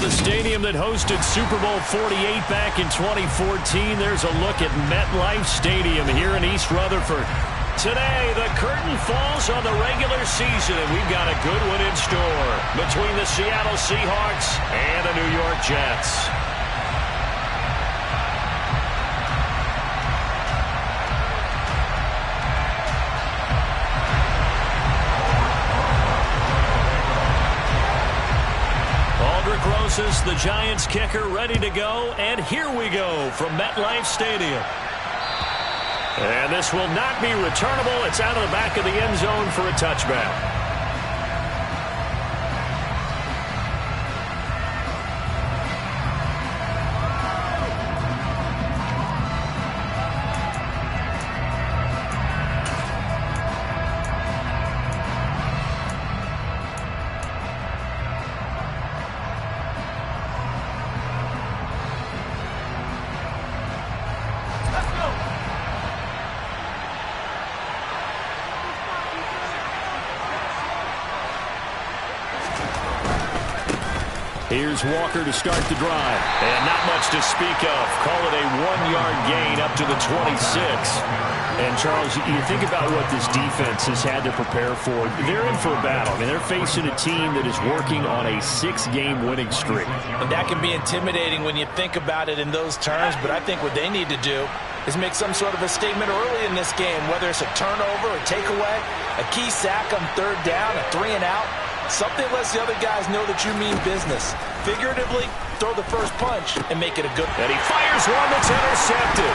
the stadium that hosted Super Bowl 48 back in 2014. There's a look at MetLife Stadium here in East Rutherford. Today, the curtain falls on the regular season, and we've got a good one in store between the Seattle Seahawks and the New York Jets. The Giants kicker ready to go, and here we go from MetLife Stadium. And this will not be returnable. It's out of the back of the end zone for a touchback. Here's Walker to start the drive. And not much to speak of. Call it a 1-yard gain up to the 26. And, Charles, you think about what this defense has had to prepare for. They're in for a battle. I mean, they're facing a team that is working on a 6-game winning streak. And that can be intimidating when you think about it in those terms. But I think what they need to do is make some sort of a statement early in this game, whether it's a turnover, a takeaway, a key sack on third down, a 3-and-out. Something lets the other guys know that you mean business. Figuratively, throw the first punch and make it a good one. And he fires one that's intercepted.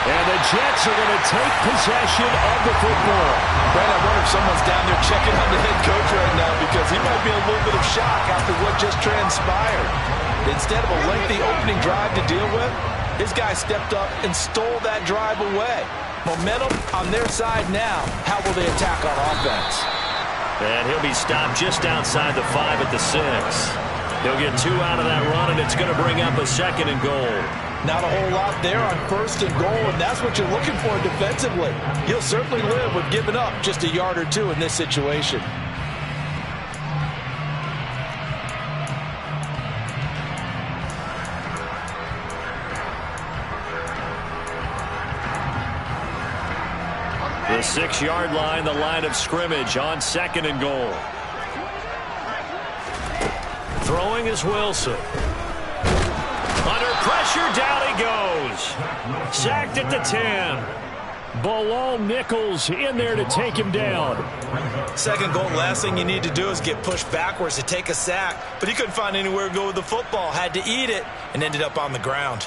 And the Jets are going to take possession of the football. Brent, I wonder if someone's down there checking on the head coach right now, because he might be in a little bit of shock after what just transpired. Instead of a lengthy opening drive to deal with, this guy stepped up and stole that drive away. Momentum on their side now. How will they attack on offense? And he'll be stopped just outside the 5 at the 6. He'll get 2 out of that run, and it's going to bring up a 2nd and goal. Not a whole lot there on 1st and goal, and that's what you're looking for defensively. He'll certainly live with giving up just a yard or 2 in this situation. The 6-yard line, the line of scrimmage on 2nd and goal. Throwing is Wilson. Under pressure, down he goes. Sacked at the 10. Bilal Nichols in there to take him down. 2nd goal, last thing you need to do is get pushed backwards to take a sack. But he couldn't find anywhere to go with the football. Had to eat it and ended up on the ground.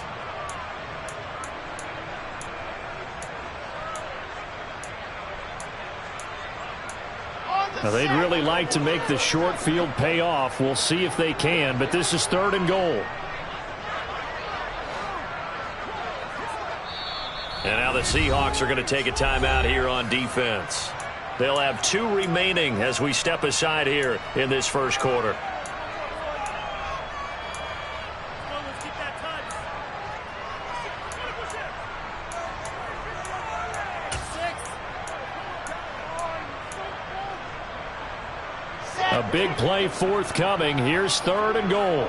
Now, they'd really like to make the short field pay off. We'll see if they can, but this is 3rd and goal. And now the Seahawks are going to take a timeout here on defense. They'll have 2 remaining as we step aside here in this first quarter. A big play forthcoming. Here's 3rd and goal.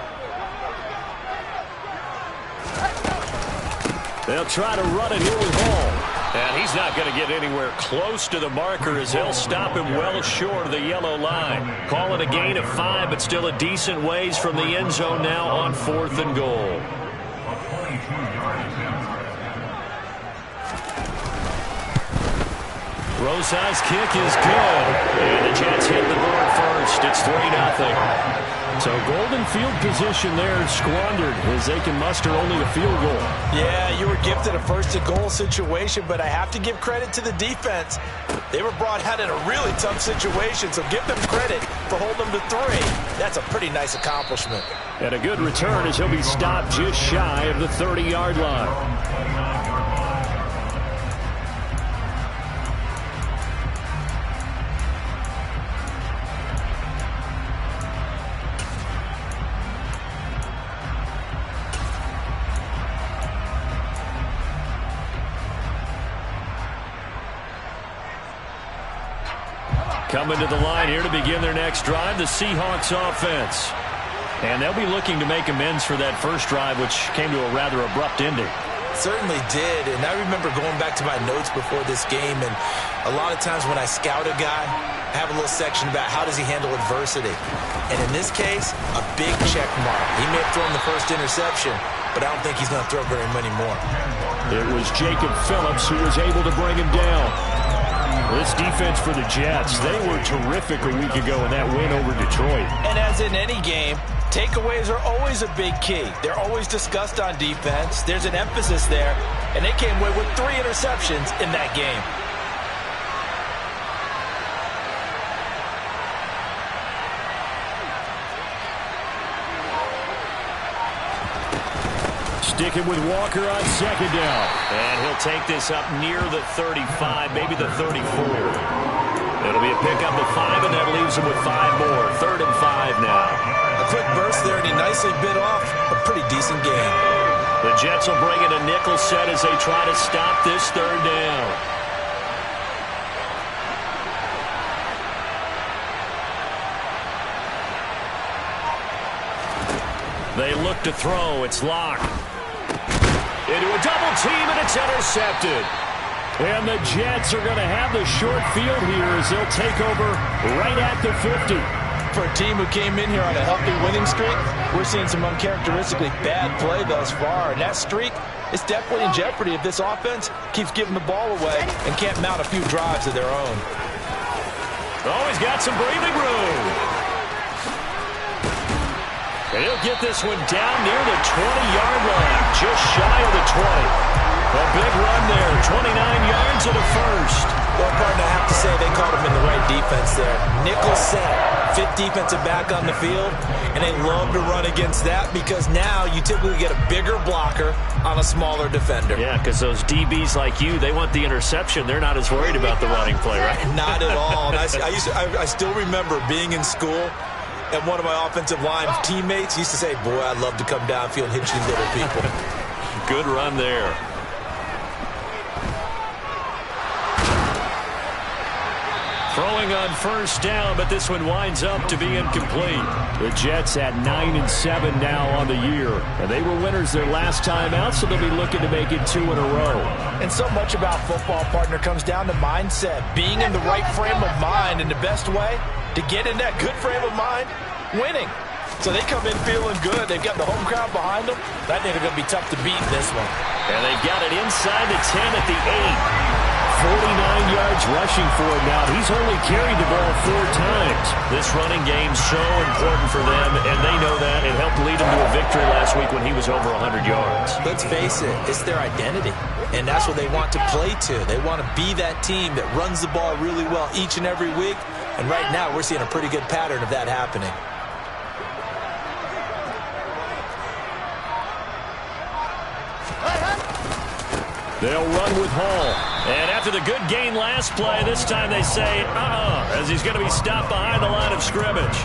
They'll try to run it here with Hall. And he's not going to get anywhere close to the marker as they'll stop him well short of the yellow line. Call it a gain of 5, but still a decent ways from the end zone now on 4th and goal. Rosa's kick is good. And the Jets hit the board first. It's 3-0. So golden field position there squandered as they can muster only a field goal. Yeah, you were gifted a 1st and goal situation, but I have to give credit to the defense. They were brought out in a really tough situation, so give them credit for holding them to 3. That's a pretty nice accomplishment. And a good return as he'll be stopped just shy of the 30-yard line. Coming to the line here to begin their next drive, the Seahawks offense. And they'll be looking to make amends for that first drive, which came to a rather abrupt ending. Certainly did, and I remember going back to my notes before this game, and a lot of times when I scout a guy, I have a little section about how does he handle adversity. And in this case, a big check mark. He may have thrown the first interception, but I don't think he's going to throw very many more. It was Jacob Phillips who was able to bring him down. This defense for the Jets, they were terrific a week ago in that win over Detroit. And as in any game, takeaways are always a big key. They're always discussed on defense. There's an emphasis there, and they came away with 3 interceptions in that game. Sticking with Walker on second down. And he'll take this up near the 35, maybe the 34. It'll be a pickup of 5, and that leaves him with 5 more. 3rd and 5 now. A quick burst there, and he nicely bit off a pretty decent game. The Jets will bring in a nickel set as they try to stop this 3rd down. They look to throw. It's locked. Into a double team, and it's intercepted. And the Jets are going to have the short field here as they'll take over right at the 50. For a team who came in here on a healthy winning streak, we're seeing some uncharacteristically bad play thus far. And that streak is definitely in jeopardy if this offense keeps giving the ball away and can't mount a few drives of their own. Oh, he's got some breathing room. And he'll get this one down near the 20-yard line, just shy of the 20. A big run there, 29 yards and a first. Well, partner, I have to say they caught him in the right defense there. Nickel set, 5th defensive back on the field, and they love to run against that because now you typically get a bigger blocker on a smaller defender. Yeah, because those DBs like you, they want the interception. They're not as worried about the running play, right? Not at all. And I still remember being in school, and one of my offensive line teammates used to say, boy, I'd love to come downfield and hit you little people. Good run there. Throwing on first down, but this one winds up to be incomplete. The Jets at 9-7 now on the year. And they were winners their last time out, so they'll be looking to make it 2 in a row. And so much about football, partner, comes down to mindset. Being in the right frame of mind, and the best way to get in that good frame of mind, winning. So they come in feeling good. They've got the home crowd behind them. I think they're going to be tough to beat in this one. And they've got it inside the 10 at the 8. 49 yards rushing for him now. He's only carried the ball 4 times. This running game's so important for them, and they know that. It helped lead them to a victory last week when he was over 100 yards. Let's face it, it's their identity, and that's what they want to play to. They want to be that team that runs the ball really well each and every week, and right now we're seeing a pretty good pattern of that happening. They'll run with Hall. And after the good gain last play, this time they say, as he's going to be stopped behind the line of scrimmage.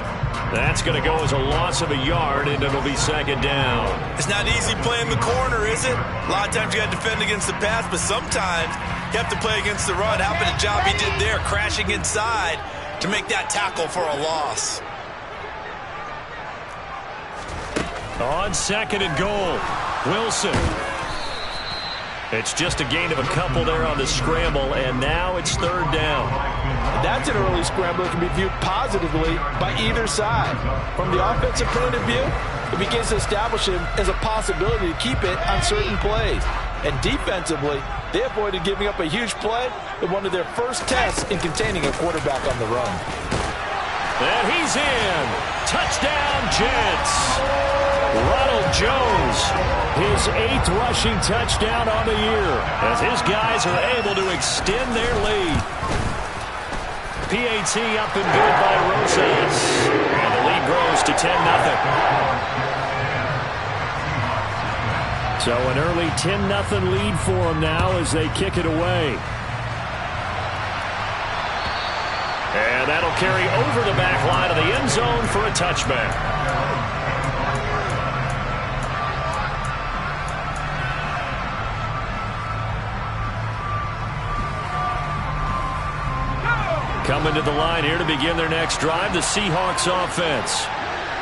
That's going to go as a loss of a yard, and it'll be 2nd down. It's not easy playing the corner, is it? A lot of times you got to defend against the pass, but sometimes you have to play against the run. How about the job he did there, crashing inside to make that tackle for a loss? On 2nd and goal, Wilson. It's just a gain of a couple there on the scramble, and now it's 3rd down. That's an early scramble that can be viewed positively by either side. From the offensive point of view, it begins to establish him as a possibility to keep it on certain plays. And defensively, they avoided giving up a huge play in one of their first tests in containing a quarterback on the run. And he's in. Touchdown, Jets. Ronald Jones, his 8th rushing touchdown on the year, as his guys are able to extend their lead. PAT up and good by Rosas, and the lead grows to 10-0. So an early 10-0 lead for them now as they kick it away. And that'll carry over the back line of the end zone for a touchback. Coming to the line here to begin their next drive, the Seahawks offense.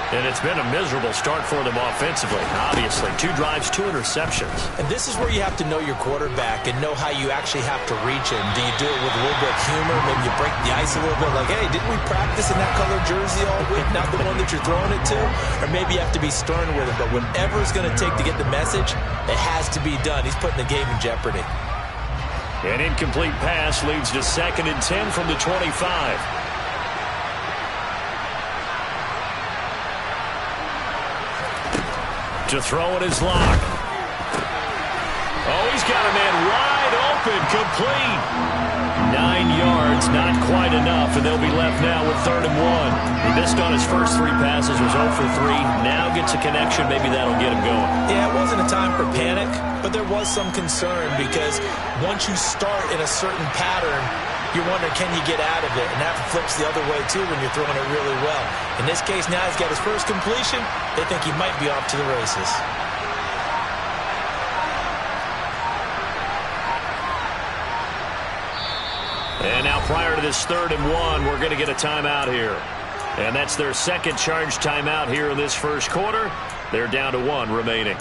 And it's been a miserable start for them offensively. Obviously, 2 drives, 2 interceptions. And this is where you have to know your quarterback and know how you actually have to reach him. Do you do it with a little bit of humor? Maybe you break the ice a little bit like, hey, didn't we practice in that color jersey all week? Not the one that you're throwing it to? Or maybe you have to be stern with him. But whatever it's going to take to get the message, it has to be done. He's putting the game in jeopardy. An incomplete pass leads to 2nd and 10 from the 25. To throw it is Locke. Oh, he's got a man wide open, complete. 9 yards, not quite enough, and they'll be left now with 3rd and 1. He missed on his first 3 passes, was 0 for 3. Now gets a connection, maybe that'll get him going. Yeah, it wasn't a time for panic, but there was some concern because once you start in a certain pattern, you wonder, can you get out of it? And that flips the other way, too, when you're throwing it really well. In this case, now he's got his first completion. They think he might be off to the races. And now prior to this 3rd and 1, we're going to get a timeout here. And that's their second charge timeout here in this first quarter. They're down to 1 remaining.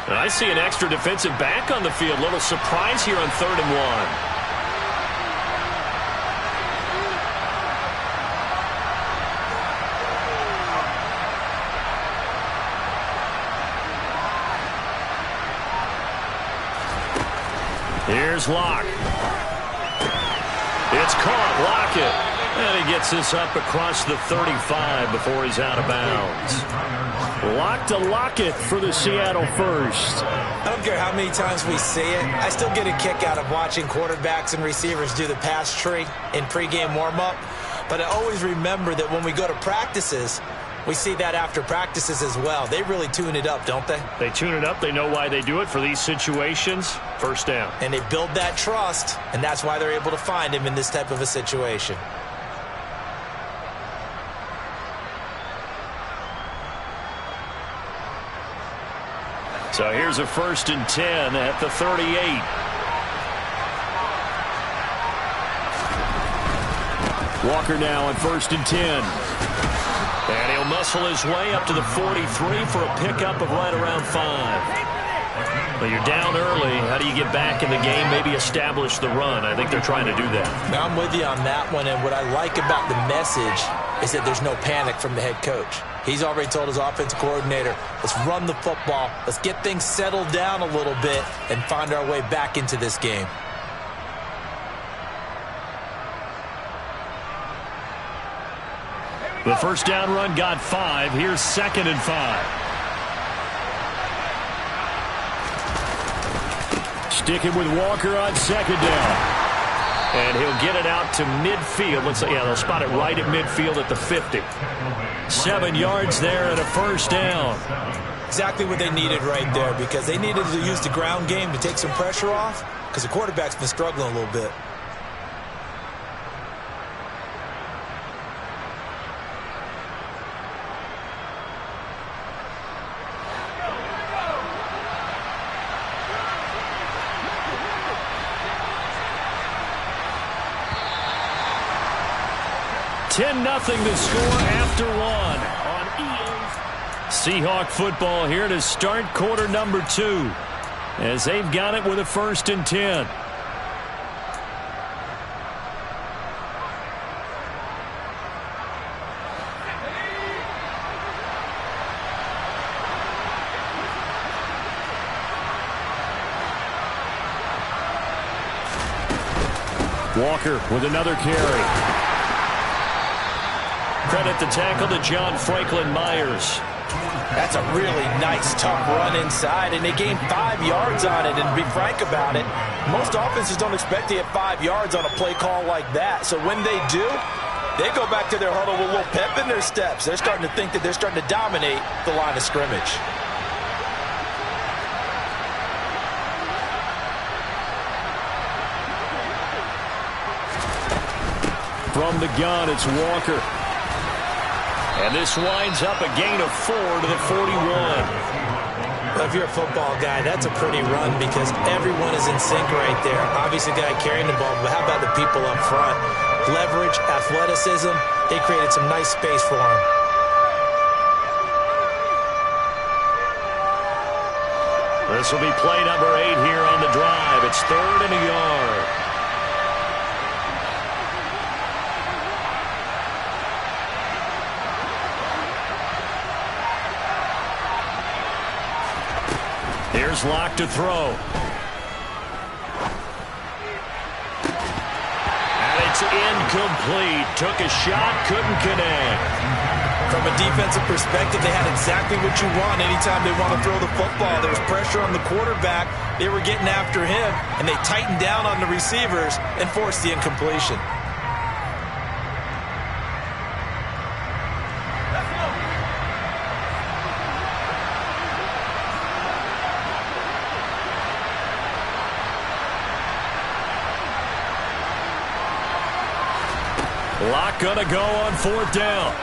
And I see an extra defensive back on the field. Little surprise here on 3rd and 1. Here's Locke. It's caught. Lockett. And he gets this up across the 35 before he's out of bounds. Lock to Lockett for the Seattle first. I don't care how many times we see it. I still get a kick out of watching quarterbacks and receivers do the pass tree in pregame warm-up. But I always remember that when we go to practices, we see that after practices as well. They really tune it up, don't they? They tune it up. They know why they do it for these situations. First down. And they build that trust, and that's why they're able to find him in this type of a situation. So here's a 1st and 10 at the 38. Walker now on 1st and 10. And he'll muscle his way up to the 43 for a pickup of right around 5. Well, you're down early. How do you get back in the game, maybe establish the run? I think they're trying to do that. Now, I'm with you on that one, and what I like about the message is that there's no panic from the head coach. He's already told his offensive coordinator, let's run the football, let's get things settled down a little bit and find our way back into this game. The first down run got 5. Here's 2nd and 5. Sticking with Walker on 2nd down. And he'll get it out to midfield. Let's say, yeah, they'll spot it right at midfield at the 50. 7 yards there and a first down. Exactly what they needed right there, because they needed to use the ground game to take some pressure off, because the quarterback's been struggling a little bit. Nothing to score after 1 on EA's. Seahawk football here to start quarter number 2 as they've got it with a 1st and 10. Walker with another carry. Credit the tackle to John Franklin Myers. That's a really nice, tough run inside, and they gained 5 yards on it. And to be frank about it, most offenses don't expect to get 5 yards on a play call like that. So when they do, they go back to their huddle with a little pep in their steps. They're starting to think that they're starting to dominate the line of scrimmage. From the gun, it's Walker. And this winds up a gain of 4 to the 41. Well, if you're a football guy, that's a pretty run because everyone is in sync right there. Obviously, the guy carrying the ball, but how about the people up front? Leverage, athleticism, they created some nice space for him. This will be play number 8 here on the drive. It's 3rd and a yard. Here's Locke to throw. And it's incomplete. Took a shot, couldn't connect. From a defensive perspective, they had exactly what you want anytime they want to throw the football. There was pressure on the quarterback. They were getting after him, and they tightened down on the receivers and forced the incompletion. Locke gonna go on 4th down.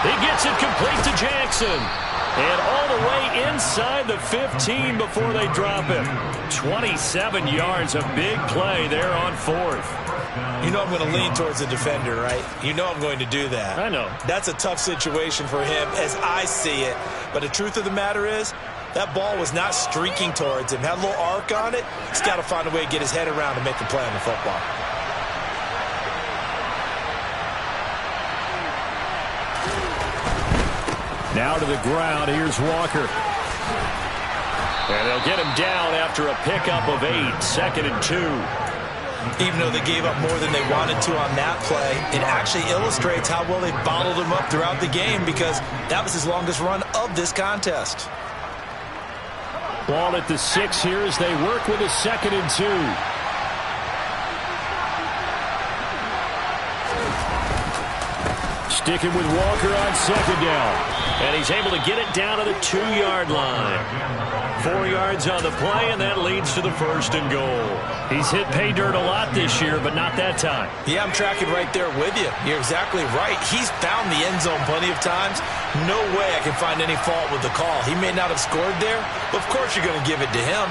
He gets it complete to Jackson. And all the way inside the 15 before they drop him. 27 yards, a big play there on 4th. You know I'm going to lean towards the defender, right? You know I'm going to do that. I know. That's a tough situation for him as I see it. But the truth of the matter is, that ball was not streaking towards him. Had a little arc on it. He's got to find a way to get his head around and make a play on the football. Now to the ground, here's Walker. And they'll get him down after a pickup of 8, 2nd and 2. Even though they gave up more than they wanted to on that play, it actually illustrates how well they bottled him up throughout the game because that was his longest run of this contest. Ball at the 6 here as they work with a 2nd and 2. Sticking with Walker on 2nd down. And he's able to get it down to the 2-yard line. 4 yards on the play, and that leads to the 1st and goal. He's hit pay dirt a lot this year, but not that time. Yeah, I'm tracking right there with you. You're exactly right. He's found the end zone plenty of times. No way I can find any fault with the call. He may not have scored there, but of course you're going to give it to him.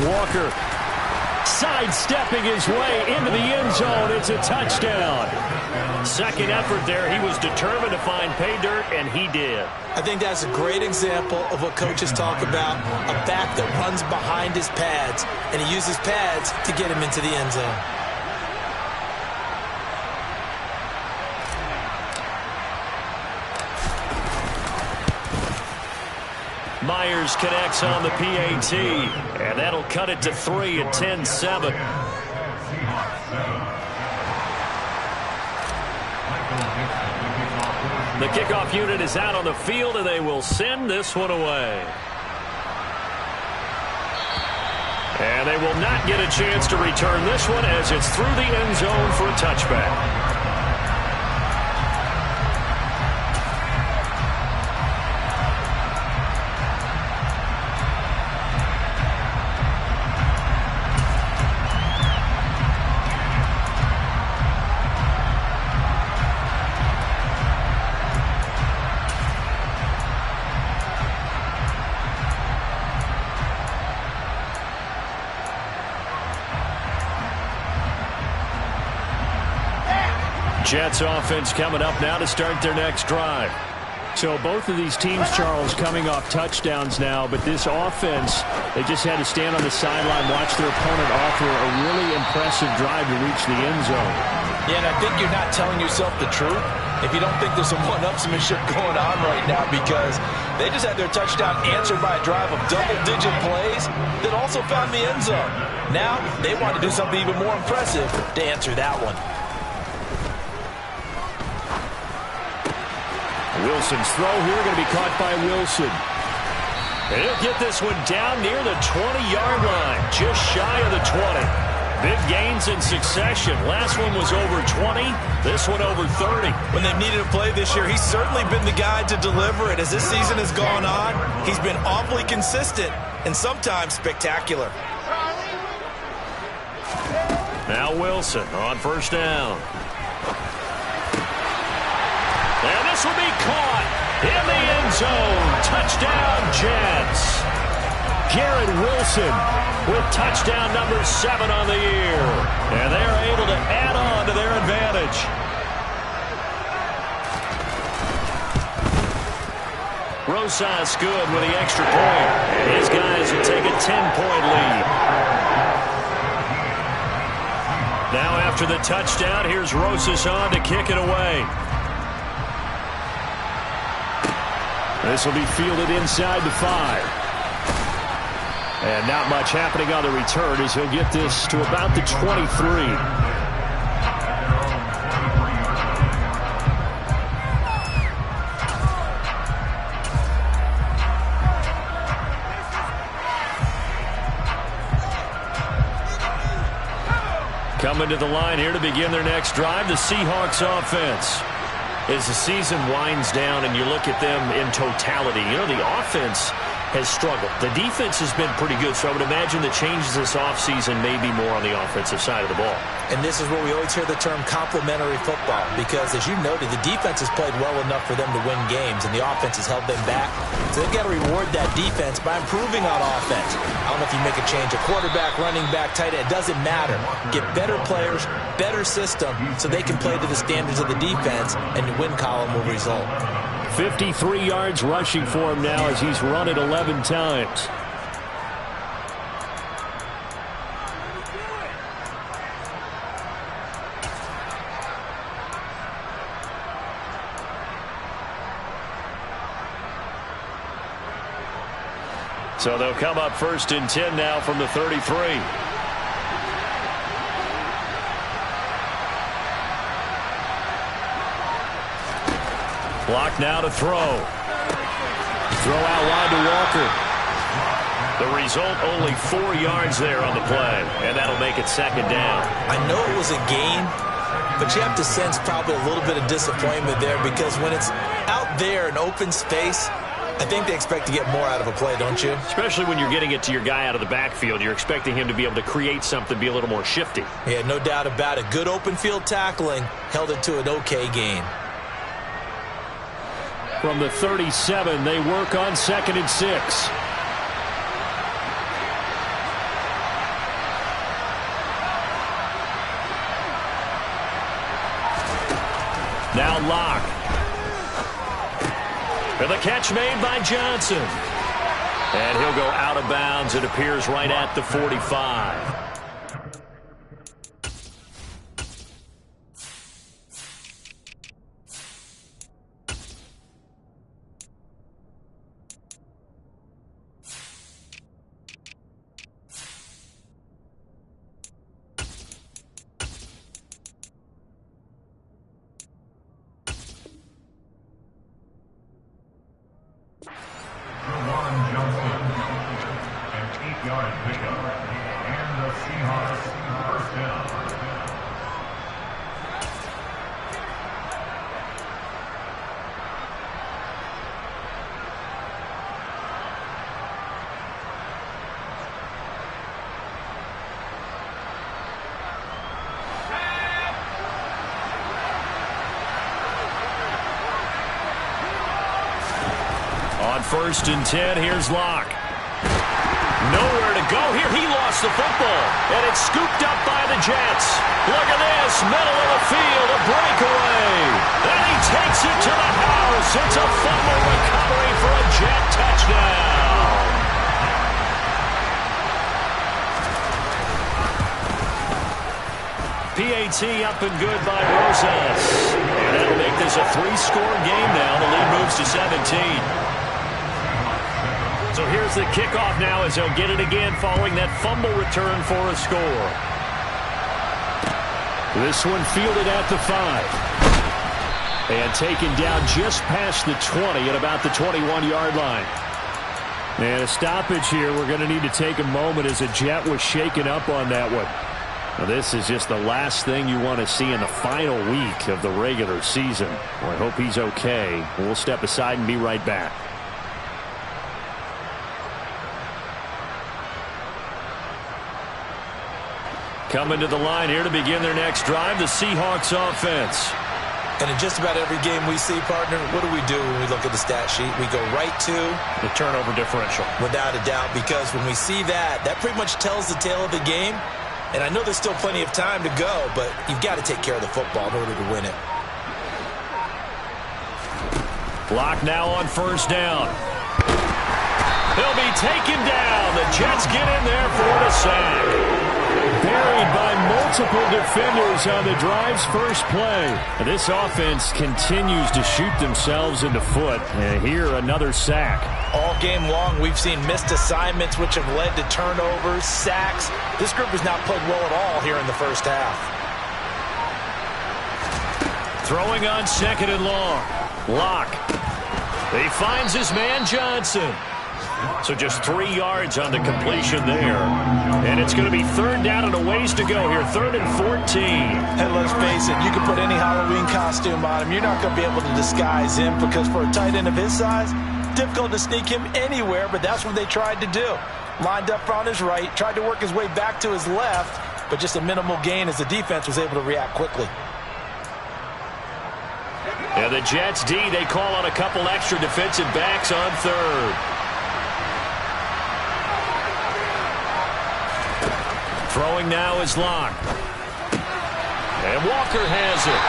Walker sidestepping his way into the end zone. It's a touchdown. Second effort there. He was determined to find pay dirt, and he did. I think that's a great example of what coaches talk about, a back that runs behind his pads, and he uses pads to get him into the end zone. Myers connects on the PAT, and that'll cut it to 3 at 10-7. The kickoff unit is out on the field, and they will send this one away. And they will not get a chance to return this one as it's through the end zone for a touchback. Jets offense coming up now to start their next drive. So both of these teams, Charles, coming off touchdowns now, but this offense, they just had to stand on the sideline, watch their opponent offer a really impressive drive to reach the end zone. Yeah, and I think you're not telling yourself the truth if you don't think there's some one-upsmanship going on right now, because they just had their touchdown answered by a drive of double-digit plays that also found the end zone. Now they want to do something even more impressive to answer that one. Wilson's throw here going to be caught by Wilson. And he'll get this one down near the 20-yard line, just shy of the 20. Big gains in succession. Last one was over 20. This one over 30. When they've needed a play this year, he's certainly been the guy to deliver it. As this season has gone on, he's been awfully consistent and sometimes spectacular. Now Wilson on first down. And this will be caught in the end zone. Touchdown, Jets. Garrett Wilson with touchdown number 7 on the year. And they're able to add on to their advantage. Rosas good with the extra point. His guys will take a 10-point lead. Now after the touchdown, here's Rosas on to kick it away. This will be fielded inside the 5. And not much happening on the return as he'll get this to about the 23. Coming to the line here to begin their next drive, the Seahawks offense. As the season winds down and you look at them in totality, you know, the offense has struggled. The defense has been pretty good, so I would imagine the changes this offseason may be more on the offensive side of the ball. And this is where we always hear the term complementary football, because as you noted, the defense has played well enough for them to win games, and the offense has held them back. So they've got to reward that defense by improving on offense. I don't know if you make a change, a quarterback, running back, tight end, it doesn't matter. Get better players, better system, so they can play to the standards of the defense, and the win column will result. 53 yards rushing for him now as he's run it 11 times. So they'll come up 1st and 10 now from the 33. Block now to throw. Throw out wide to Walker. The result, only 4 yards there on the play, and that'll make it 2nd down. I know it was a gain, but you have to sense probably a little bit of disappointment there, because when it's out there in open space, I think they expect to get more out of a play, don't you? Especially when you're getting it to your guy out of the backfield. You're expecting him to be able to create something, be a little more shifty. Yeah, no doubt about it. Good open field tackling held it to an okay gain. From the 37, they work on 2nd and 6. Now Locke. And the catch made by Johnson. And he'll go out of bounds. It appears right at the 45. On 1st and 10, here's Locke. Nowhere to go here. He lost the football, and it's scooped up by the Jets. Look at this, middle of the field, a breakaway. And he takes it to the house. It's a fumble recovery for a Jet touchdown. PAT up and good by Rosas. And that'll make this a 3-score game now. The lead moves to 17. So here's the kickoff now as he'll get it again following that fumble return for a score. This one fielded at the 5. And taken down just past the 20 at about the 21-yard line. And a stoppage here. We're going to need to take a moment as a Jet was shaken up on that one. Now, this is just the last thing you want to see in the final week of the regular season. Well, I hope he's okay. We'll step aside and be right back. Coming to the line here to begin their next drive, the Seahawks offense. And in just about every game we see, partner, what do when we look at the stat sheet? We go right to the turnover differential. Without a doubt, because when we see that, that pretty much tells the tale of the game. And I know there's still plenty of time to go, but you've got to take care of the football in order to win it. Block now on first down. He'll be taken down. The Jets get in there for the sack. Buried by multiple defenders on the drive's first play. And this offense continues to shoot themselves in the foot. And here, another sack. All game long, we've seen missed assignments, which have led to turnovers, sacks. This group has not played well at all here in the first half. Throwing on second and long. Lock. He finds his man Johnson. So just 3 yards on the completion there. And it's going to be third down and a ways to go here. 3rd and 14. And let's face it, you can put any Halloween costume on him. You're not going to be able to disguise him because for a tight end of his size, difficult to sneak him anywhere, but that's what they tried to do. Lined up on his right, tried to work his way back to his left, but just a minimal gain as the defense was able to react quickly. And the Jets D, they call on a couple extra defensive backs on third. Throwing now is Locke. And Walker has it.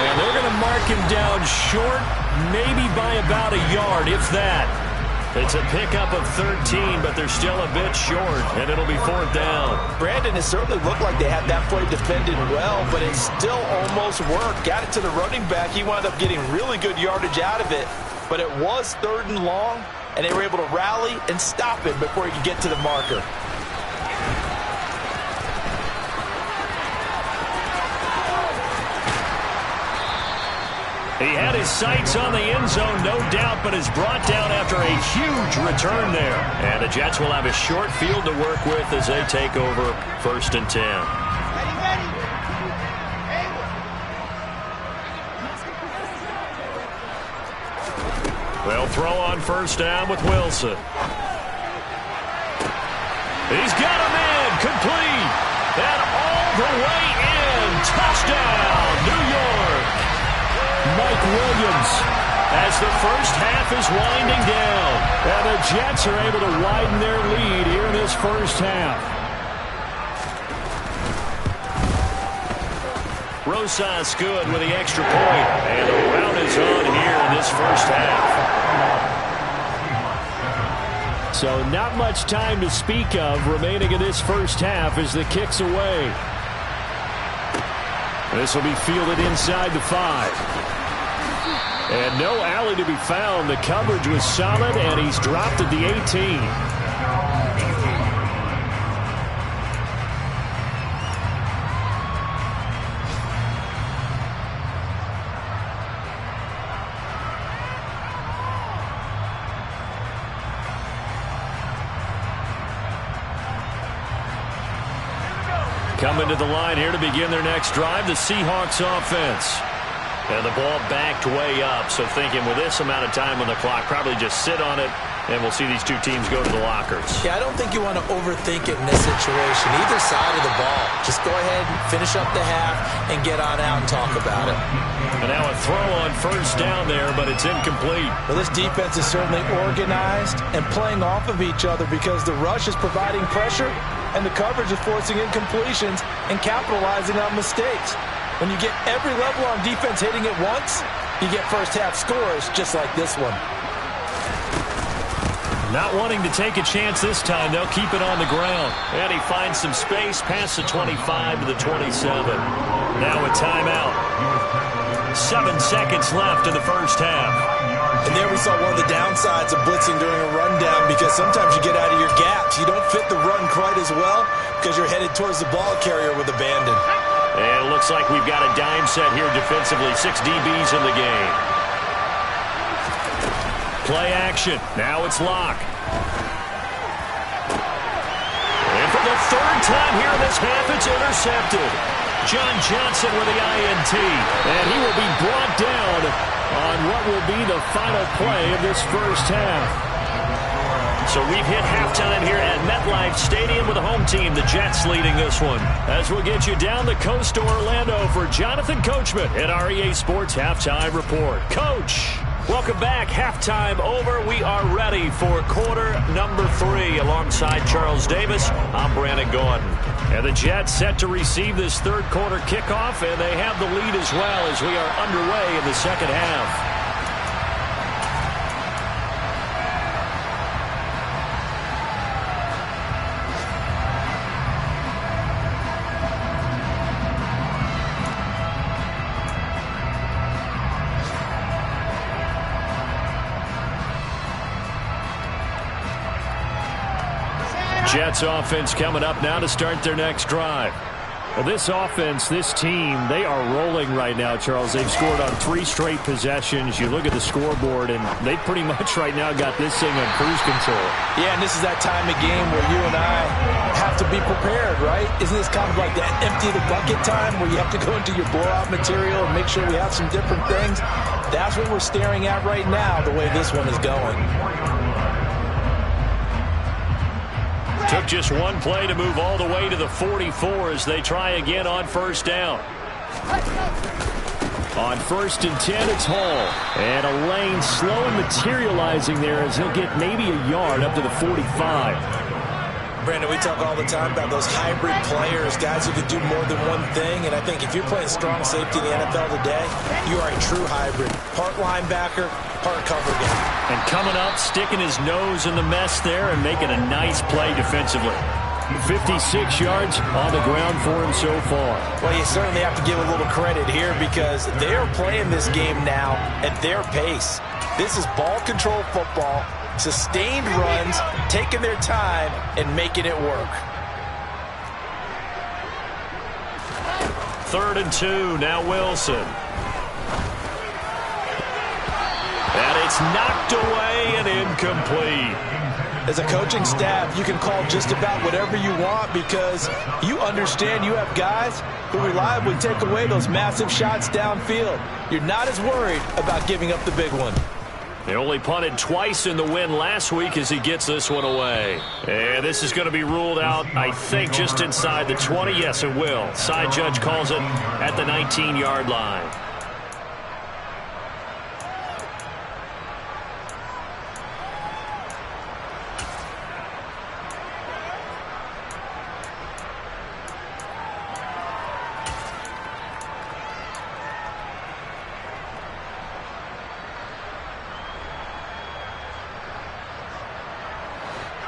And they're going to mark him down short, maybe by about a yard, if that. It's a pickup of 13, but they're still a bit short, and it'll be 4th down. Brandon, it certainly looked like they had that play defended well, but it still almost worked. Got it to the running back. He wound up getting really good yardage out of it, but it was 3rd and long, and they were able to rally and stop it before he could get to the marker. He had his sights on the end zone, no doubt, but is brought down after a huge return there. And the Jets will have a short field to work with as they take over 1st and 10. They'll throw on first down with Wilson. He's got him in, complete, and all the way in. Touchdown, New York. Mike Williams as the first half is winding down. And the Jets are able to widen their lead here in this first half. Rosas good with the extra point. And the rout is on here in this first half. So not much time to speak of remaining in this first half as the kick's away. This will be fielded inside the 5. And no alley to be found. The coverage was solid, and he's dropped at the 18. Coming to the line here to begin their next drive, the Seahawks offense. And the ball backed way up, so thinking with this amount of time on the clock, probably just sit on it, and we'll see these two teams go to the lockers. Yeah, I don't think you want to overthink it in this situation. Either side of the ball. Just go ahead and finish up the half and get on out and talk about it. And now a throw on first down there, but it's incomplete. Well, this defense is certainly organized and playing off of each other because the rush is providing pressure and the coverage is forcing incompletions and capitalizing on mistakes. When you get every level on defense hitting it once, you get first half scores just like this one. Not wanting to take a chance this time, they'll keep it on the ground. And he finds some space past the 25 to the 27. Now a timeout. 7 seconds left in the first half. And there we saw one of the downsides of blitzing during a rundown because sometimes you get out of your gaps. You don't fit the run quite as well because you're headed towards the ball carrier with abandon. And it looks like we've got a dime set here defensively. 6 DBs in the game. Play action. Now it's Locke. And from the the third time here in this half, it's intercepted. John Johnson with the INT, and he will be brought down on what will be the final play of this first half. So we've hit halftime here at MetLife Stadium with the home team, the Jets, leading this one. As we'll get you down the coast to Orlando for Jonathan Coachman at our EA Sports Halftime Report. Coach, welcome back. Halftime over. We are ready for quarter number 3. Alongside Charles Davis, I'm Brandon Gordon. And the Jets set to receive this third quarter kickoff, and they have the lead as well as we are underway in the second half. Jets offense coming up now to start their next drive. Well, this offense, this team, they are rolling right now, Charles. They've scored on 3 straight possessions. You look at the scoreboard, and they pretty much right now got this thing on cruise control. Yeah, and this is that time of game where you and I have to be prepared, right? Isn't this kind of like that empty the bucket time where you have to go into your blowout material and make sure we have some different things? That's what we're staring at right now, the way this one is going. Took just one play to move all the way to the 44 as they try again on first down. On 1st and 10, it's Hall. And a lane slow in materializing there as he'll get maybe a yard up to the 45. Brandon, we talk all the time about those hybrid players, guys who can do more than one thing. And I think if you're playing strong safety in the NFL today, you are a true hybrid. Part linebacker, part cover guy. And coming up, sticking his nose in the mess there and making a nice play defensively. 56 yards on the ground for him so far. Well, you certainly have to give a little credit here because they are playing this game now at their pace. This is ball control football, sustained runs, taking their time and making it work. 3rd and 2, now Wilson. And it's knocked away and incomplete. As a coaching staff, you can call just about whatever you want because you understand you have guys who reliably take away those massive shots downfield. You're not as worried about giving up the big one. They only punted twice in the win last week as he gets this one away. And this is going to be ruled out, I think, just inside the 20. Yes, it will. Side judge calls it at the 19-yard line.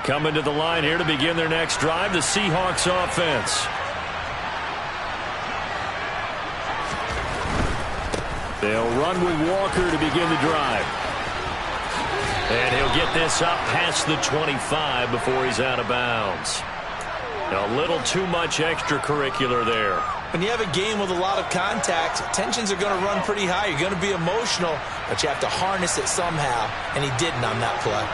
Coming to the line here to begin their next drive, the Seahawks offense. They'll run with Walker to begin the drive. And he'll get this up past the 25 before he's out of bounds. A little too much extracurricular there. When you have a game with a lot of contact, tensions are going to run pretty high. You're going to be emotional, but you have to harness it somehow, and he didn't on that play.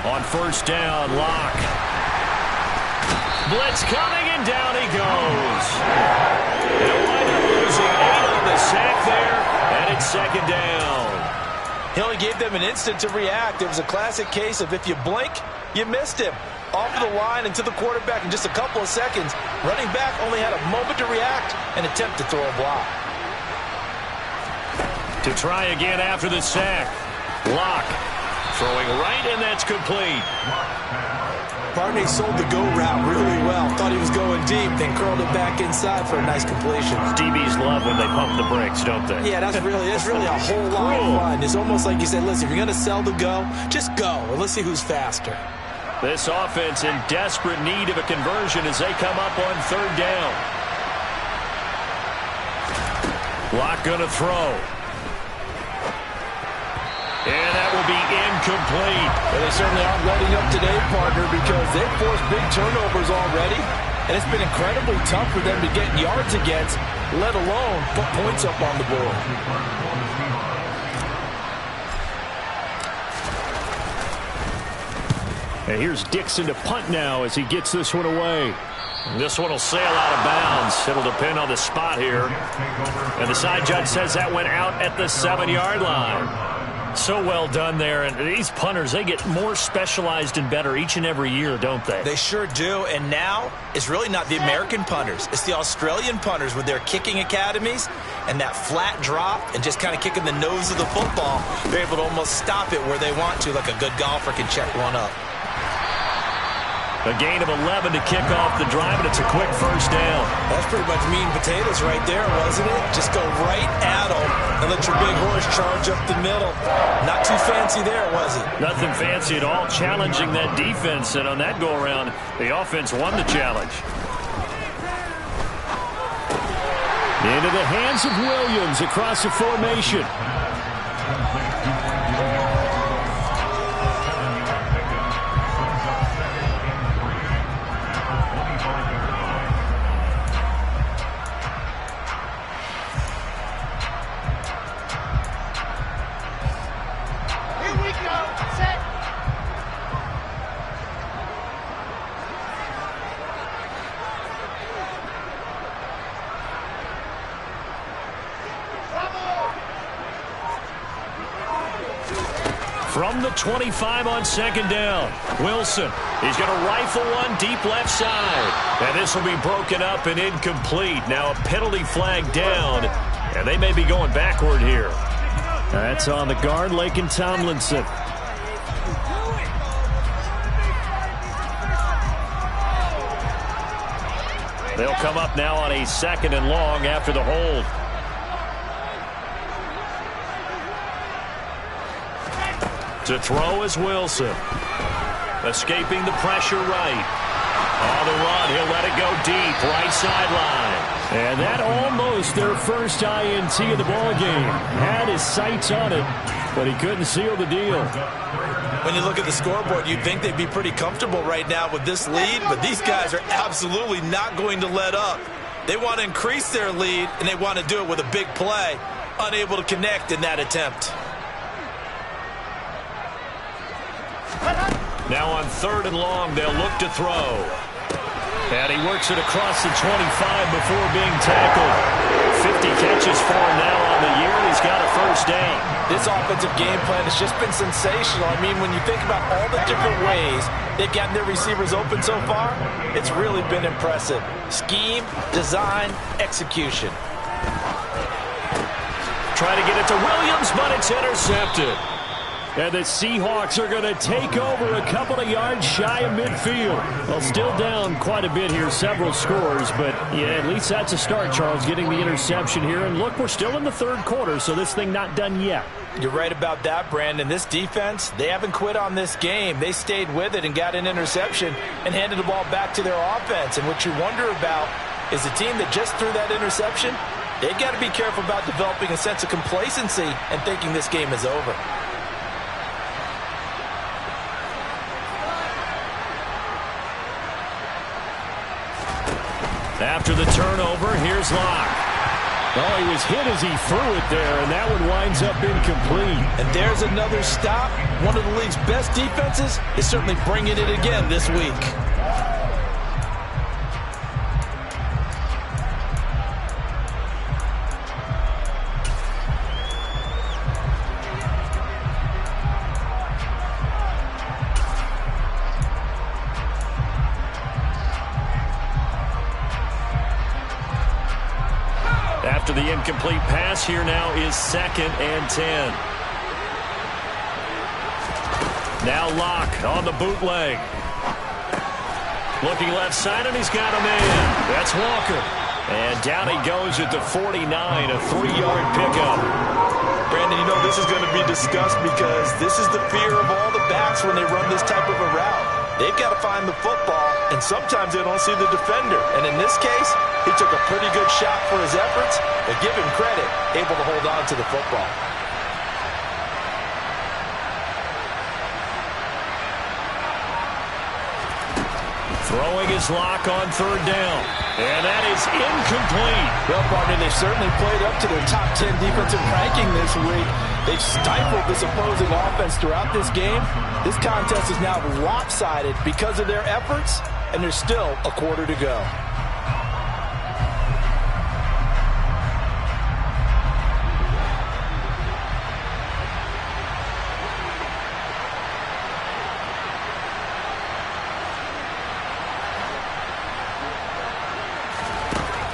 On first down, Locke. Blitz coming, and down he goes. They'll wind up losing 8 on the sack there, and it's 2nd down. He only gave them an instant to react. It was a classic case of if you blink, you missed him. Off of the line and to the quarterback in just a couple of seconds. Running back only had a moment to react and attempt to throw a block. To try again after the sack. Locke. Throwing right, and that's complete. Barney sold the go route really well. Thought he was going deep, then curled it back inside for a nice completion. DBs love when they pump the brakes, don't they? Yeah, that's really a whole lot of fun. It's almost like you said, listen, if you're going to sell the go, just go, and let's see who's faster. This offense in desperate need of a conversion as they come up on 3rd down. Locke going to throw. And that will be incomplete. Well, they certainly aren't letting up today, partner, because they've forced big turnovers already. And it's been incredibly tough for them to get yards against, let alone put points up on the board. And here's Dixon to punt now as he gets this one away. This one will sail out of bounds. It'll depend on the spot here. And the side judge says that went out at the 7-yard line. So well done there. And these punters, they get more specialized and better each and every year, don't they? They sure do. And now it's really not the American punters. It's the Australian punters with their kicking academies and that flat drop and just kind of kicking the nose of the football. They're able to almost stop it where they want to, like a good golfer can check one up. A gain of 11 to kick off the drive, and it's a quick first down. That's pretty much meat and potatoes right there, wasn't it? Just go right at them and let your big horse charge up the middle. Not too fancy there, was it? Nothing fancy at all, challenging that defense, and on that go-around, the offense won the challenge. Into the hands of Williams across the formation. From the 25 on second down, Wilson. He's going to rifle one deep left side. And this will be broken up and incomplete. Now a penalty flag down, and they may be going backward here. That's on the guard, Laken Tomlinson. They'll come up now on a 2nd and long after the hold. To throw is Wilson. Escaping the pressure right. On the run, he'll let it go deep, right sideline. And that almost their first INT of the ballgame. Had his sights on it, but he couldn't seal the deal. When you look at the scoreboard, you'd think they'd be pretty comfortable right now with this lead, but these guys are absolutely not going to let up. They want to increase their lead, and they want to do it with a big play. Unable to connect in that attempt. Now on 3rd and long, they'll look to throw. And he works it across the 25 before being tackled. 50 catches for him now on the year, and he's got a first down. This offensive game plan has just been sensational. I mean, when you think about all the different ways they've gotten their receivers open so far, it's really been impressive. Scheme, design, execution. Trying to get it to Williams, but it's intercepted. And the Seahawks are going to take over a couple of yards shy of midfield. Well, still down quite a bit here, several scores, but yeah, at least that's a start, Charles, getting the interception here. And look, we're still in the 3rd quarter, so this thing not done yet. You're right about that, Brandon. This defense, they haven't quit on this game. They stayed with it and got an interception and handed the ball back to their offense. And what you wonder about is the team that just threw that interception, they've got to be careful about developing a sense of complacency and thinking this game is over. After the turnover, here's Locke. Oh, he was hit as he threw it there, and that one winds up incomplete. And there's another stop. One of the league's best defenses is certainly bringing it again this week. After the incomplete pass, here now is 2nd and 10. Now Locke on the bootleg. Looking left side, and he's got a man. That's Walker. And down he goes at the 49, a 3-yard pickup. Brandon, you know this is going to be discussed because this is the fear of all the backs when they run this type of a route. They've got to find the football, and sometimes they don't see the defender. And in this case, he took a pretty good shot for his efforts, but give him credit, able to hold on to the football. Throw Throwing his lock on third down. And that is incomplete. Well, partner, they've certainly played up to their top 10 defensive ranking this week. They've stifled this opposing offense throughout this game. This contest is now lopsided because of their efforts, and there's still a quarter to go.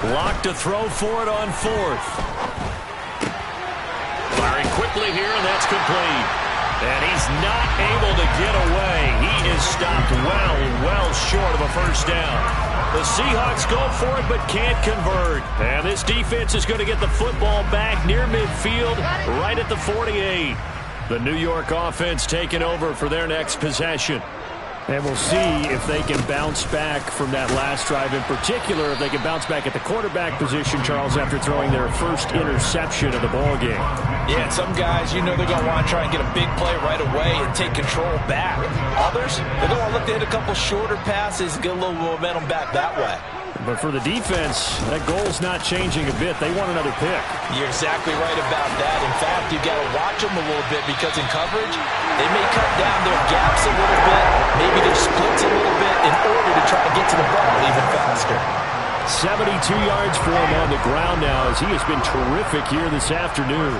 Lock to throw for it on fourth. Firing quickly here, and that's complete. And he's not able to get away. He is stopped well short of a first down. The Seahawks go for it but can't convert. And this defense is going to get the football back near midfield, right at the 48. The New York offense taking over for their next possession. And we'll see if they can bounce back from that last drive, in particular, if they can bounce back at the quarterback position, Charles, after throwing their first interception of the ball game. Yeah, and some guys, you know they're going to want to try and get a big play right away and take control back. Others, they're going to look to hit a couple shorter passes and get a little momentum back that way. But for the defense, that goal's not changing a bit. They want another pick. You're exactly right about that. In fact, you've got to watch them a little bit because in coverage, they may cut down their gaps a little bit, maybe their splits a little bit in order to try to get to the ball even faster. 72 yards for him on the ground now as he has been terrific here this afternoon.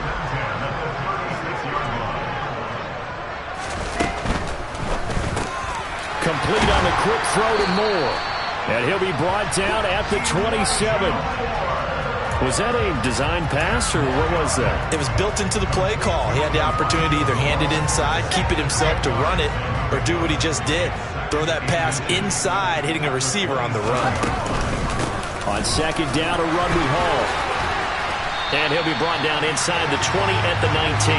Complete on the quick throw to Moore. And he'll be brought down at the 27. Was that a design pass, or what was that? It was built into the play call. He had the opportunity to either hand it inside, keep it himself to run it, or do what he just did. Throw that pass inside, hitting a receiver on the run. On second down, a run we haul. And he'll be brought down inside the 20 at the 19.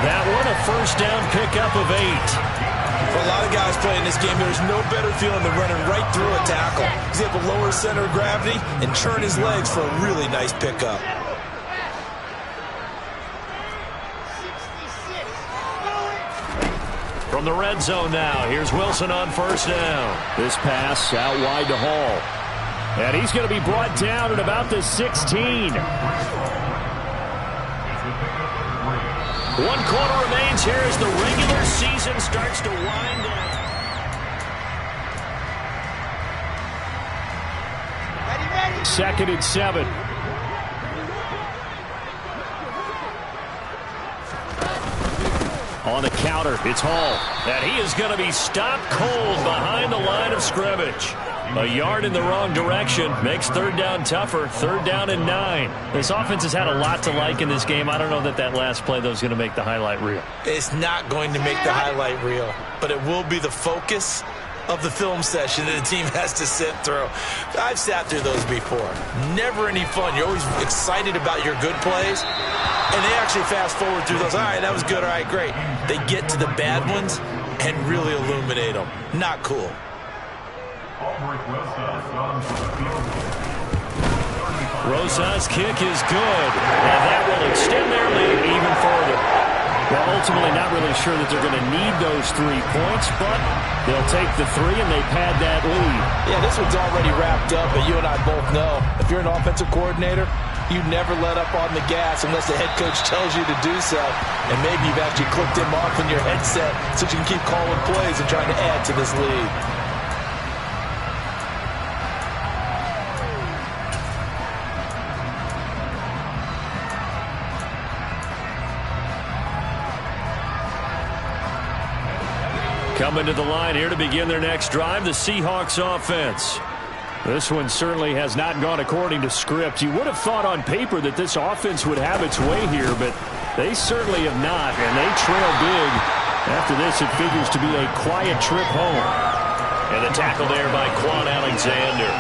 That one a first down pickup of 8. For a lot of guys playing this game, there's no better feeling than running right through a tackle. He's able to lower his center of gravity and turn his legs for a really nice pickup. From the red zone now, here's Wilson on first down. This pass out wide to Hall. And he's going to be brought down at about the 16. 1 quarter remains here as the regular season starts to wind down. Ready. 2nd and 7. On the counter, it's Hall. And he is going to be stopped cold behind the line of scrimmage. A yard in the wrong direction makes third down tougher. 3rd down and 9. This offense has had a lot to like in this game. I don't know that last play, though, is going to make the highlight reel. It's not going to make the highlight reel, but it will be the focus of the film session that the team has to sit through. I've sat through those before. Never any fun. You're always excited about your good plays, and they actually fast forward through those. All right, that was good. All right, great. They get to the bad ones and really illuminate them. Not cool. Rosa's kick is good, and that will extend their lead even further. Well, ultimately not really sure that they're going to need those 3 points, but they'll take the 3 and they pad that lead. Yeah, this one's already wrapped up, but you and I both know if you're an offensive coordinator, you never let up on the gas unless the head coach tells you to do so. And maybe you've actually clicked him off in your headset so you can keep calling plays and trying to add to this lead. Coming to the line here to begin their next drive, the Seahawks offense. This one certainly has not gone according to script. You would have thought on paper that this offense would have its way here, but they certainly have not, and they trail big. After this, it figures to be a quiet trip home. And the tackle there by Quan Alexander.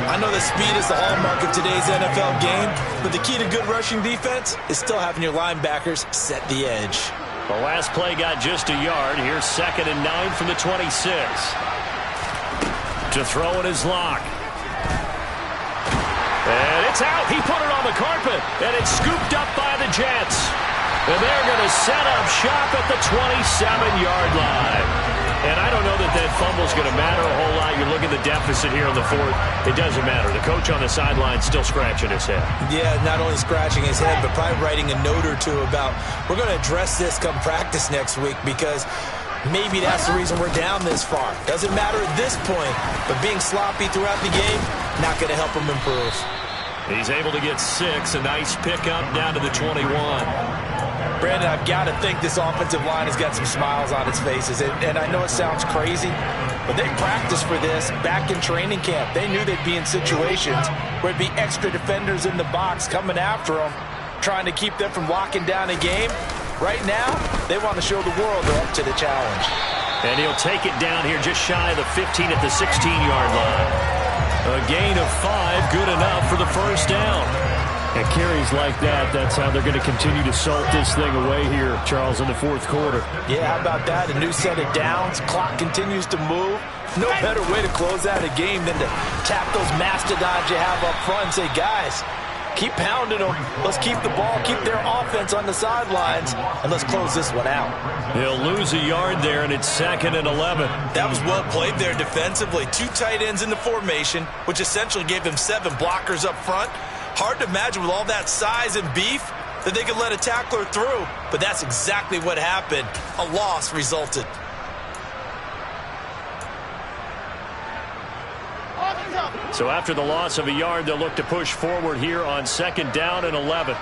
I know that speed is the hallmark of today's NFL game, but the key to good rushing defense is still having your linebackers set the edge. The last play got just a yard. Here's 2nd and 9 from the 26. To throw in his lock. And it's out. He put it on the carpet, and it's scooped up by the Jets. And they're going to set up shop at the 27-yard line. And I don't know that that fumble is going to matter a whole lot. You look at the deficit here in the fourth. It doesn't matter. The coach on the sideline still scratching his head. Yeah, not only scratching his head, but probably writing a note or two about, we're going to address this come practice next week, because maybe that's the reason we're down this far. Doesn't matter at this point, but being sloppy throughout the game, not going to help him improve. He's able to get 6. A nice pickup down to the 21. Brandon, I've got to think this offensive line has got some smiles on its faces. And I know it sounds crazy, but they practiced for this back in training camp. They knew they'd be in situations where it'd be extra defenders in the box coming after them, trying to keep them from locking down a game. Right now, they want to show the world they're up to the challenge. And he'll take it down here just shy of the 15 at the 16-yard line. A gain of 5, good enough for the first down. And carries like that, that's how they're going to continue to salt this thing away here, Charles, in the fourth quarter. Yeah, how about that? A new set of downs. Clock continues to move. No better way to close out a game than to tap those mastodons you have up front and say, guys, keep pounding them. Let's keep the ball, keep their offense on the sidelines, and let's close this one out. He'll lose a yard there, and it's 2nd and 11. That was well played there defensively. 2 tight ends in the formation, which essentially gave him 7 blockers up front. Hard to imagine with all that size and beef that they could let a tackler through, but that's exactly what happened. A loss resulted. So after the loss of a yard, they'll look to push forward here on 2nd down and 11.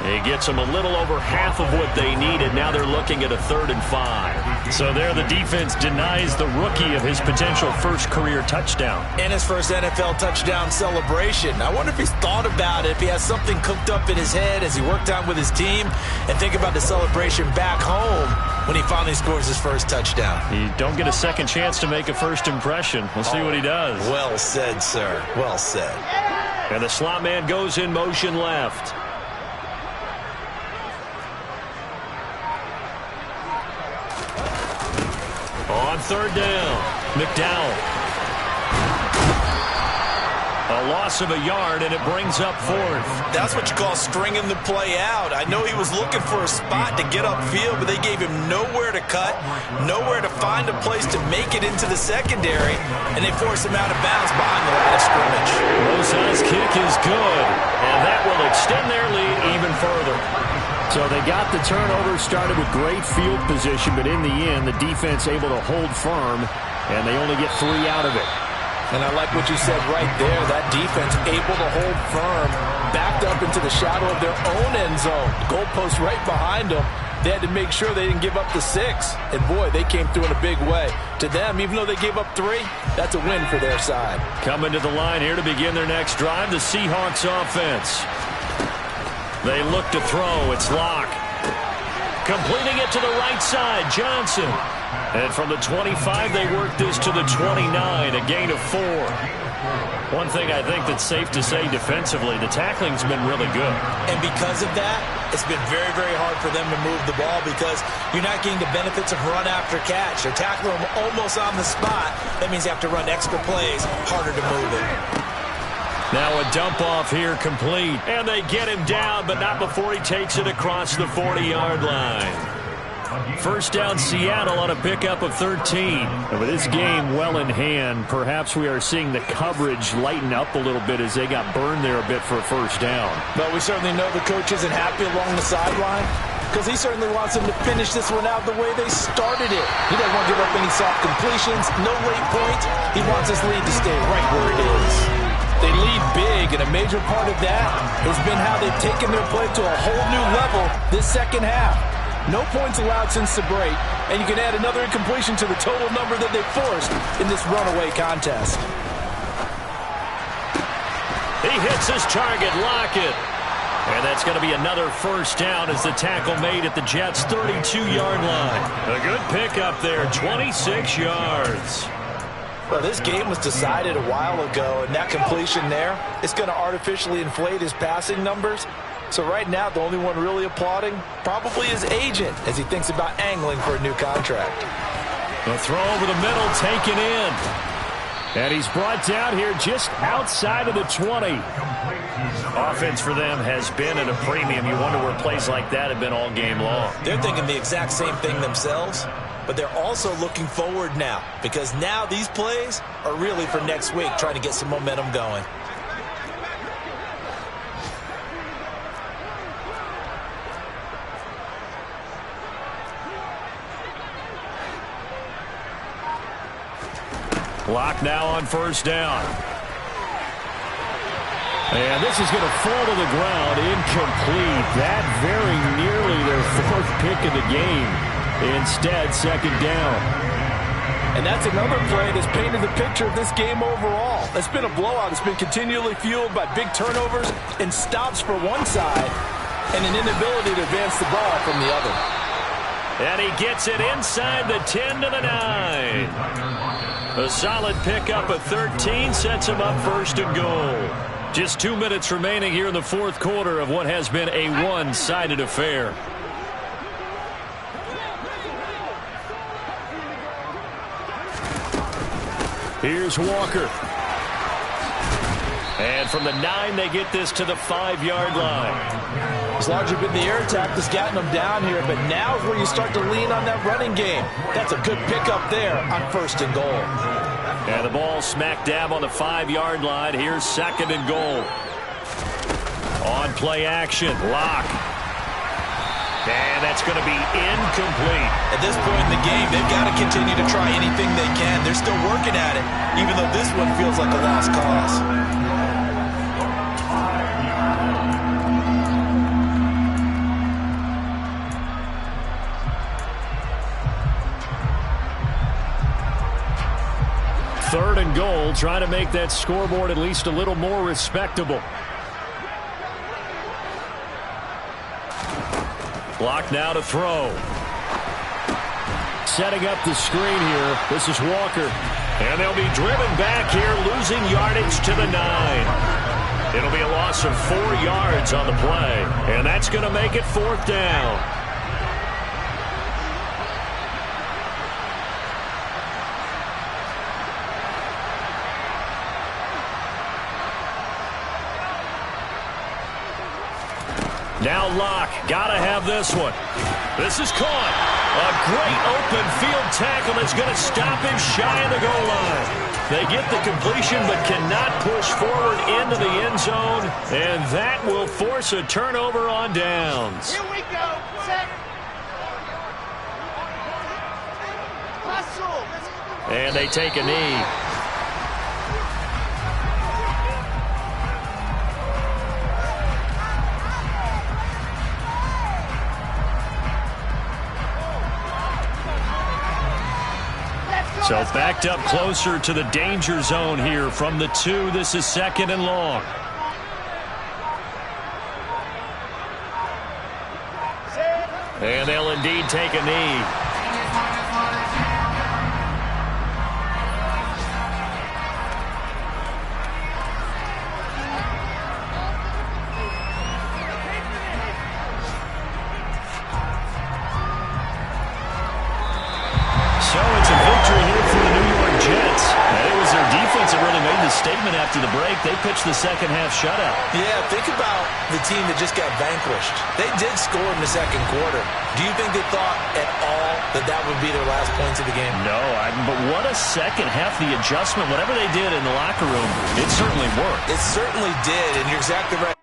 He gets them a little over half of what they needed. Now they're looking at a 3rd and 5. So there the defense denies the rookie of his potential first career touchdown. And his first NFL touchdown celebration. I wonder if he's thought about it, if he has something cooked up in his head as he worked on with his team, and think about the celebration back home when he finally scores his first touchdown. You don't get a second chance to make a first impression. We'll see what he does. Well said, sir. Well said. And the slot man goes in motion left. On 3rd down, McDowell. A loss of a yard, and it brings up 4th. That's what you call stringing the play out. I know he was looking for a spot to get upfield, but they gave him nowhere to cut, nowhere to find a place to make it into the secondary, and they forced him out of bounds behind the line of scrimmage. Rosa's kick is good, and that will extend their lead even further. So they got the turnover, started with great field position, but in the end, the defense able to hold firm, and they only get 3 out of it. And I like what you said right there. That defense able to hold firm, backed up into the shadow of their own end zone. Goalpost right behind them. They had to make sure they didn't give up the 6. And, boy, they came through in a big way. To them, even though they gave up 3, that's a win for their side. Coming to the line here to begin their next drive, the Seahawks offense. They look to throw. It's Locke. Completing it to the right side, Johnson. And from the 25, they work this to the 29, a gain of 4. One thing I think that's safe to say defensively, the tackling's been really good. And because of that, it's been very, very hard for them to move the ball because you're not getting the benefits of run after catch. They're tackling them almost on the spot. That means you have to run extra plays, harder to move it. Now a dump off here complete. And they get him down, but not before he takes it across the 40-yard line. First down Seattle on a pickup of 13. And with this game well in hand, perhaps we are seeing the coverage lighten up a little bit as they got burned there a bit for a first down. But we certainly know the coach isn't happy along the sideline because he certainly wants them to finish this one out the way they started it. He doesn't want to give up any soft completions, no late points. He wants his lead to stay right where it is. They lead big, and a major part of that has been how they've taken their play to a whole new level this second half. No points allowed since the break, and you can add another incompletion to the total number that they forced in this runaway contest. He hits his target, Lockett. And that's going to be another first down as the tackle made at the Jets' 32-yard line. A good pickup there, 26 yards. Well, this game was decided a while ago, and that completion there is going to artificially inflate his passing numbers. So right now, the only one really applauding probably his agent as he thinks about angling for a new contract. The throw over the middle taken in. And he's brought down here just outside of the 20. Offense for them has been at a premium. You wonder where plays like that have been all game long. They're thinking the exact same thing themselves, but they're also looking forward now because now these plays are really for next week, trying to get some momentum going. Lock now on first down. And this is going to fall to the ground, incomplete. That very nearly their fourth pick of the game. Instead, second down. And that's another play that's painted the picture of this game overall. It's been a blowout. It's been continually fueled by big turnovers and stops for one side and an inability to advance the ball from the other. And he gets it inside the 10 to the 9. A solid pickup of 13 sets him up first and goal. Just 2 minutes remaining here in the fourth quarter of what has been a one-sided affair. Here's Walker. And from the 9, they get this to the 5-yard line. It's largely been the air attack that's gotten them down here, but now is where you start to lean on that running game. That's a good pickup there on first and goal. And the ball smack dab on the 5-yard line. Here's second and goal. On play action, Lock. And that's going to be incomplete. At this point in the game, they've got to continue to try anything they can. They're still working at it, even though this one feels like a lost cause. Third and goal, trying to make that scoreboard at least a little more respectable. Block now to throw. Setting up the screen here. This is Walker. And they'll be driven back here, losing yardage to the 9. It'll be a loss of 4 yards on the play. And that's going to make it fourth down. Now Locke, gotta have this one. This is caught. A great open field tackle that's going to stop him shy of the goal line. They get the completion but cannot push forward into the end zone, and that will force a turnover on downs. Here we go. Set. Hustle. And they take a knee. So backed up closer to the danger zone here from the 2. This is second and long. And they'll indeed take a knee. Statement after the break. They pitched the second half shutout. Yeah, think about the team that just got vanquished. They did score in the second quarter. Do you think they thought at all that that would be their last points of the game? No, but what a second half. The adjustment, whatever they did in the locker room, it certainly worked. It certainly did, and you're exactly right.